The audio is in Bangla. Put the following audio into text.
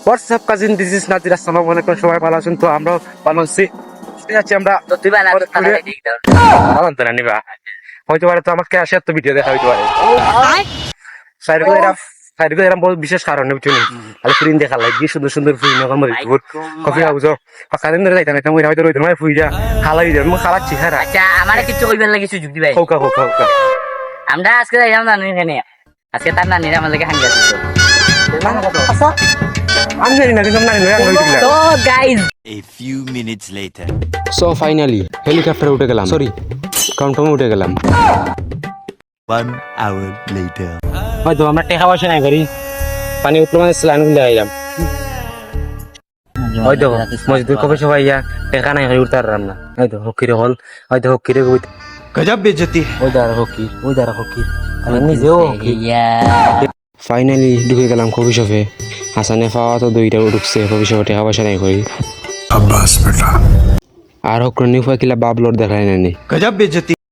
হোয়াটসঅ্যাপ কাজিন দিস ইজ নাজির। আসসালামু আলাইকুম, সবাই ভালো আছেন? তো আমরাও ভালো আছি। আছি আমরা তুই বানা ভালো তো না নিবা হয়তো পারে, তো আমাকে আসে তো ভিডিও দেখা হইতে পারে সাইড করে এরকম বহুত বিশেষ কারণে বুঝছো নি আলে ফ্রিন দেখা লাগি সুন্দর সুন্দর ফ্রিন এখন মরি ফুট কফি হাউস কারেন ধরে যাইতাম এটা মই হয়তো রইতো মই ফুইজা খালাই দে মই খালাচ্ছি হ্যাঁ। আচ্ছা আমারে কিছু কইবার লাগি সুযোগ দিবাই। হোকা হোকা হোকা আমরা আজকে যাইলাম নানি এখানে, আজকে তার নানিরা আমাদেরকে হাঙ্গি আসছে। আমি জানি না কিন্তু আমি জানি না তো guys A few minutes later. So finally হেলিকপ্টারে উঠে গেলাম, সরি টমটমে উঠে গেলাম। 1 hour later. হয়তো আমরা টেকা পয়সা নাই করি পানি উঠলো মানে স্লাইন গুলো লাগাইলাম হয়তো মজদুর কবে সবাই ইয়া টেকা নাই করে উঠতে পারলাম না। হয়তো হকিরে হল হয়তো হকিরে गजब बेइज्जती ওই দ্বারা হকি আমি নিজেও হকি। ফাইনালি ঢুকে গেলাম কফি শপে। হাসানে পাওয়া তো দুইটা ঢুকছে কফি শপে, টাকা পয়সা নাই করি। আর হকরনি কিলা বাবলোর দেখায় নানি। गजब बेइज्जती